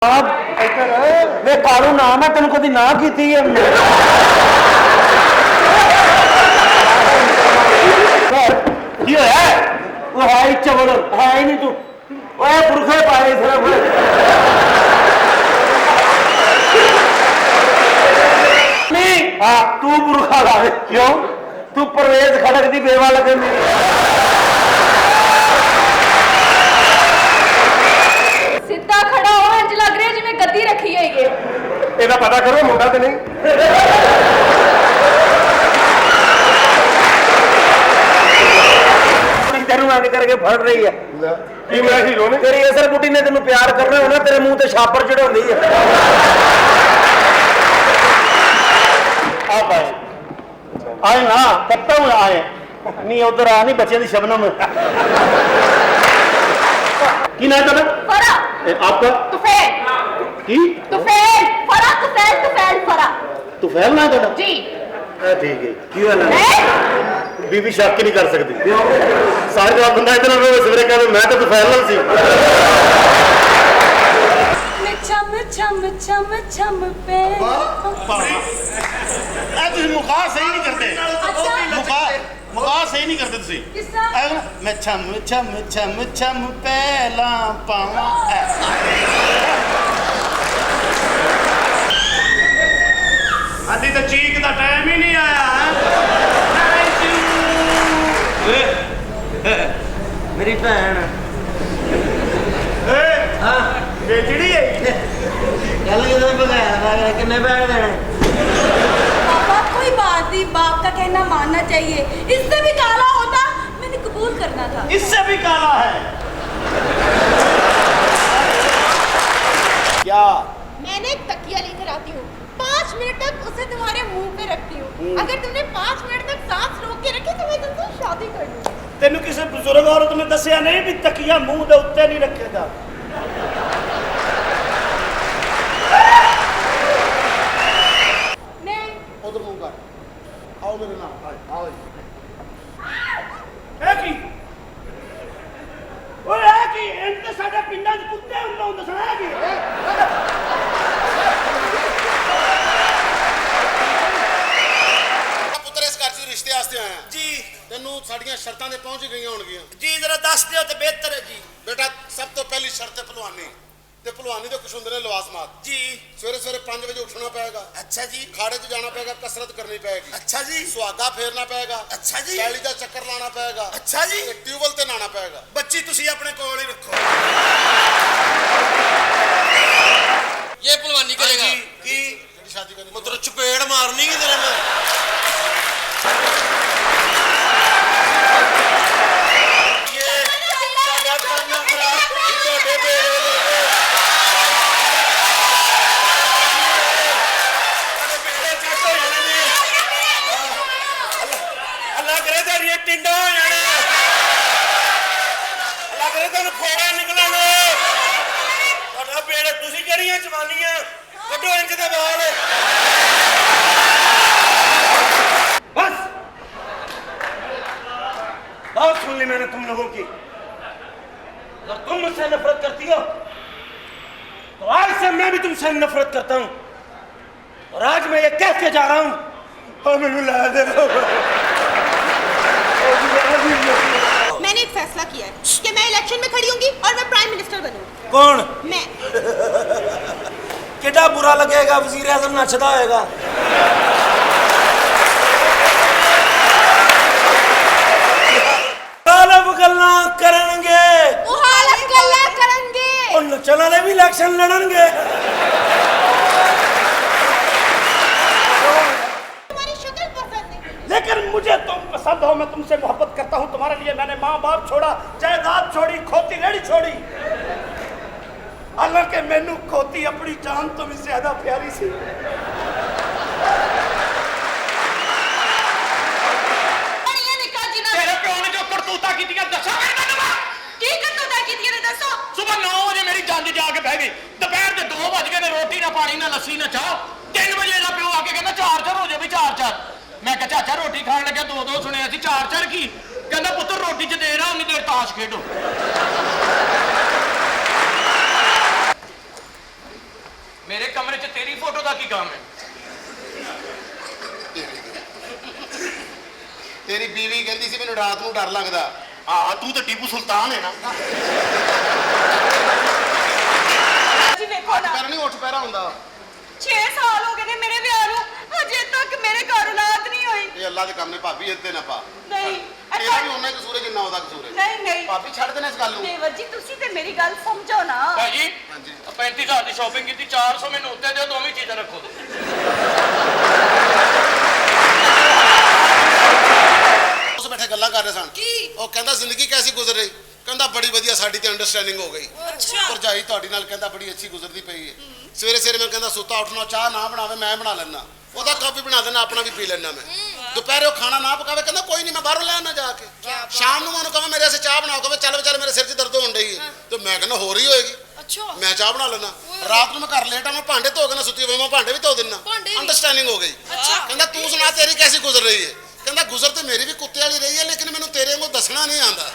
वे कालू नाम है तेन कभी ना की है चवल है ही नहीं तू पुरखे पाए सिर्फ नहीं हाँ तू पुरखा ला क्यों तू परवेज खड़क दी बेवा लगे मेरी सीधा खड़ा हो इंज लग रहा जिवें गद्दी रखी है ये ਇਹਦਾ ਪਤਾ ਕਰੋ ਮੁੰਡਾ ਤੇ ਨਹੀਂ ਤੈਨੂੰ ਆਗੇ ਕਰਕੇ ਫੜ ਰਹੀ ਹੈ ਕੀ ਮੇਰਾ ਹੀਰੋ ਨੇ ਤੇਰੀ ਅਸਰ ਬੁੱਢੀ ਨੇ ਤੈਨੂੰ ਪਿਆਰ ਕਰਨਾ ਹੋਣਾ ਤੇਰੇ ਮੂੰਹ ਤੇ ਛਾਪਰ ਚੜਾਉਂਦੀ ਹੈ ਆ ਭਾਈ ਆਏ ਨਾ ਕੱਤਾ ਹੂੰ ਆਏ ਨਹੀਂ ਉਧਰ ਆ ਨਹੀਂ ਬੱਚਿਆਂ ਦੀ ਸ਼ਬਨਮ ਕੀ ਨਾ ਤੁਹਾਡਾ फरा आपका तुफैल की तुफैल फरा तुफैल तुफैल फरा तुफैल ना ਤੁਹਾਡਾ जी ठीक है की वाला बीबी शक ही नहीं कर सकती सारे जवाब बंदा इतना सवेरे कहते मैं तो तुफैल नाल सी चम चम चम चम पे ਤੁਸੀਂ ਮੁਕਾ ਸਹੀ ਨਹੀਂ ਕਰਦੇ ਮੁਕਾ ਸਹੀ ਨਹੀਂ ਕਰਦੇ ਤੁਸੀਂ किस तरह ਮੈਂ ਛਮ ਛਮ ਛਮ ਛਮ ਪਹਿਲਾਂ ਪਾਵਾਂ ਹਾਲੀ ਤਾਂ ਚੀਕ ਦਾ ਟਾਈਮ ਹੀ ਨਹੀਂ ਆਇਆ मेरी भैन ਹਾਂ ਵੇਚੜੀ ਹੈ कल कितने बगैर कितने पैसे देने पापा कोई बात नहीं बाप का कहना मानना चाहिए इससे भी काला होता मैंने कबूल करना था इससे भी काला है क्या मैंने एक तकिया लेकर आती हूँ 5 मिनट तक उसे तुम्हारे मुंह पे रखती हूँ अगर तुमने 5 मिनट तक सांस रोक के रखी तो मैं तुमसे शादी कर लूंगी ਤੈਨੂੰ ਕਿਸੇ ਬਜ਼ੁਰਗ ਔਰਤ ਨੇ ਦੱਸਿਆ ਨਹੀਂ ਵੀ ਤਕੀਆ ਮੂੰਹ ਦੇ ਉੱਤੇ ਨਹੀਂ ਰੱਖੇਦਾ मैं ਉਧਰ ਮੂੰਹ ਕਰ ਆਓ ਮੇਰੇ ਨਾਲ ਆਓ ਇਹ ਕੀ ਓਏ ਇਹ ਕੀ ਇਹਨਾਂ ਤੇ ਸਾਡੇ ਪਿੰਡਾਂ 'ਚ ਕੁੱਤੇ ਹੁੰਦੇ ਸੁਣਿਆ ਕੀ ਪੁੱਤਰ ਇਸ ਘਰ 'ਚ ਰਿਸ਼ਤੇ ਵਾਸਤੇ ਆਇਆ ਜੀ ਤੈਨੂੰ ਸਾਡੀਆਂ ਸ਼ਰਤਾਂ ਦੇ ਪਹੁੰਚ ਗਈਆਂ ਹੋਣਗੀਆਂ ਜੀ ਜਰਾ ਦੱਸ ਦਿਓ ਤੇ ਬਿਹਤਰ ਹੈ ਜੀ ਬੇਟਾ ਸਭ ਤੋਂ ਪਹਿਲੀ ਸ਼ਰਤ ਹੈ ਭਲਵਾਨੀ ਤੇ ਭਲਵਾਨੀ ਦੇ ਕੁਛ ਹੁੰਦੇ ਨੇ ਲਵਾਜ਼ਮਾਤ ਜੀ ਸਵੇਰੇ ਸਵੇਰੇ 5 ਵਜੇ ਉੱਠਣਾ ਪਏਗਾ ਅੱਛਾ ਜੀ ਖਾੜੇ 'ਚ ਜਾਣਾ ਪਏਗਾ ਕਸਰਤ ਕਰਨੀ ਪਏਗੀ ਅੱਛਾ ਜੀ ਸੁਹਾਗਾ ਫੇਰਨਾ ਪਏਗਾ ਅੱਛਾ ਜੀ ਪੈਲੀ ਦਾ ਚੱਕਰ ਲਾਣਾ ਪਏਗਾ ਅੱਛਾ ਜੀ ਤੇ ਟਿਊਬਲ ਤੇ ਨਹਾਣਾ ਪਏਗਾ ਬੱਚੀ ਤੁਸੀਂ ਆਪਣੇ ਕੋਲ ਹੀ ਰੱਖੋ ये पहलवानी करेगा ਕੀ ਜਿਹੜੀ ਸ਼ਾਦੀ ਕਰਨੀ मतलब चपेड़ मारनी की तेरे में ਅੱਲਾ ਕਰੇ ਤੇ ਰੀ ਟਿੰਡਾ ਹੋ ਜਾਣਾ ਅੱਲਾ ਕਰੇ ਤੈਨੂੰ ਖੋੜਾ ਨਿਕਲਣ ਤੁਹਾਡਾ ਪੇੜ ਤੁਸੀਂ ਕਿਹੜੀਆਂ ਜਵਾਨੀਆਂ ਕੱਢੋ ਇੰਜ ਦੇ ਵਾਲ बस बहुत सुन ली मैंने तुम लोगों की अगर तुम मुझसे नफरत करती हो तो आज से मैं भी तुमसे नफरत करता हूं और आज मैं ये कह के जा रहा हूं और मैंने ला दे मैंने एक फैसला किया है कि मैं इलेक्शन में खड़ी होंगी और मैं प्राइम मिनिस्टर बनूंगी कौन मैं कितना बुरा लगेगा वजीर आजम नचदा होएगा गल्लां करनगे वो हालत गल्ला करेंगे और नचण वाले भी इलेक्शन लड़नगे तुम्हारी शक्ल पसंद नहीं लेकिन मुझे तुम पसंद हो मैं तुमसे मोहब्बत करता हूं तुम्हारे लिए मैंने माँ बाप छोड़ा जायदाद छोड़ी खोती रेड़ी छोड़ी हालांकि मैनू खोती अपनी जान तो भी ज्यादा प्यारी सी तेरे प्यो ने जो करतूता कीतियां दसा की करतूता कीतियां ने दसो सुबह 9 बजे मेरी जंज जाके बह गई दोपहर के 2 बज गए रोटी ना पानी ना लस्सी ना चाह 3 बजे का प्यो आके कहना 4-4 हो जाए भी 4-4 मैं कहा चाचा रोटी खान लगे 2-2 सुने 4-4 की कहना पुत्र रोटी च दे रहा उन्नी देर ताश खेडो ਮੇਰੇ ਕਮਰੇ 'ਚ ਤੇਰੀ ਫੋਟੋ ਦਾ ਕੀ ਕੰਮ ਹੈ? ਤੇਰੀ ਬੀਵੀ ਕਹਿੰਦੀ ਸੀ ਮੈਨੂੰ ਰਾਤ ਨੂੰ ਡਰ ਲੱਗਦਾ। ਹਾਂ ਤੂੰ ਤਾਂ ਟੀਪੂ ਸੁਲਤਾਨ ਹੈ ਨਾ। ਜੀ ਵੇਖੋ ਨਾ, ਪੈਰਾ ਨਹੀਂ ਉੱਠ ਪੈਰਾ ਹੁੰਦਾ। 6 ਸਾਲ ਹੋ ਗਏ ਨੇ ਮੇਰੇ ਵਿਆਹ ਨੂੰ, ਅਜੇ ਤੱਕ ਮੇਰੇ ਘਰ ਔਲਾਦ ਨਹੀਂ ਹੋਈ। ਇਹ ਅੱਲਾ ਦੇ ਕੰਮ ਨੇ ਭਾਬੀ, ਇੱਥੇ ਨਾ ਪਾ। ਨਹੀਂ ਤੇਰਾ ਵੀ ਉਹਨਾਂ ਹੀ ਕਸੂਰ ਹੈ ਜਿੰਨਾ ਉਹਦਾ ਕਸੂਰ ਹੈ। ਨਹੀਂ ਨਹੀਂ ਭਾਬੀ ਛੱਡ ਦੇਣਾ ਇਸ ਗੱਲ ਨੂੰ। ਦੇਵਰ ਜੀ ਤੁਸੀਂ ਤੇ ਮੇਰੀ ਗੱਲ ਸਮਝੋ ਨਾ। ਭਾਜੀ ਹਾਂਜੀ 35,000 ਦੀ ਸ਼ਾਪਿੰਗ ਕੀਤੀ, 400 ਮੈਨੂੰ ਉੱਤੇ ਦਿਓ, ਦੋਵੇਂ ਚੀਜ਼ਾਂ ਰੱਖੋ ਤੁਸੀਂ। ਉਸ ਬੈਠੇ ਗੱਲਾਂ ਕਰ ਰਹੇ ਸਨ। ਕੀ? ਉਹ ਕਹਿੰਦਾ ਜ਼ਿੰਦਗੀ ਕੈਸੀ ਗੁਜ਼ਰ ਰਹੀ? ਕਹਿੰਦਾ ਬੜੀ ਵਧੀਆ, ਸਾਡੀ ਤੇ ਅੰਡਰਸਟੈਂਡਿੰਗ ਹੋ ਗਈ। ਅੱਛਾ ਭਰਜਾਈ ਤੁਹਾਡੀ ਨਾਲ ਕਹਿੰਦਾ ਬੜੀ ਅੱਛੀ ਗੁਜ਼ਰਦੀ ਪਈ ਹੈ। ਸਵੇਰੇ ਸਵੇਰੇ ਮੈਂ ਕਹਿੰਦਾ ਸੁੱਤਾ ਉੱਠਣਾ, ਚਾਹ ਨਾ ਬਣਾਵੇ ਮੈਂ ਬਣਾ ਲੈਣਾ, ਉਹਦਾ ਕੱਪ ਵੀ ਬਣਾ ਦੇਣਾ, ਆਪਣਾ ਵੀ ਪੀ ਲੈਣਾ ਮੈਂ। ਦੁਪਹਿਰੇ ਉਹ ਖਾਣਾ ਨਾ ਪਕਾਵੇ, ਕਹਿੰਦਾ ਕੋਈ ਨਹੀਂ ਮੈਂ ਬਾਹਰੋਂ ਲੈ ਆਣਾ ਜਾ ਕੇ। ਸ਼ਾਮ ਨੂੰ ਮੈਂ ਉਹਨੂੰ ਕਹਾਂ ਮੇਰੇ ਵਾਸਤੇ ਚਾਹ ਬਣਾਓ, ਕਹੇ ਚੱਲ ਵਿਚਾਰੇ ਮੇਰੇ ਸਿਰ 'ਚ ਦਰਦ ਹੋਣ ਡਈ ਹੈ, ਤੇ ਮੈਂ ਕਹਿੰਦਾ ਹੋ ਰਹੀ ਹੋਏਗੀ, ਅੱਛਾ ਮੈਂ ਚਾਹ ਬਣਾ ਲੈਣਾ। ਰਾਤ ਨੂੰ ਮੈਂ ਘਰ ਲੇਟ ਆ, ਮੈਂ ਭਾਂਡੇ ਧੋ ਕੇ ਨਾ ਸੁੱਤੀ ਹੋਵੇ, ਮੈਂ ਭਾਂਡੇ ਵੀ ਧੋ ਦਿੰਦਾ। ਅੰਡਰਸਟੈਂਡਿੰਗ ਹੋ ਗਈ। ਕਹਿੰਦਾ ਤੂੰ ਸੁਣਾ ਤੇਰੀ ਕੈਸੀ ਗੁਜ਼ਰ ਰਹੀ ਹੈ? ਕਹਿੰਦਾ ਗੁਜ਼ਰ ਤੇ ਮੇਰੀ ਵੀ ਕੁੱਤੇ ਵਾਲੀ ਰਹੀ ਹੈ, ਲੇਕਿਨ ਮੈਨੂੰ ਤੇਰੇ ਵਾਂਗੂ ਦੱਸਣਾ ਨਹੀਂ ਆਉਂਦਾ।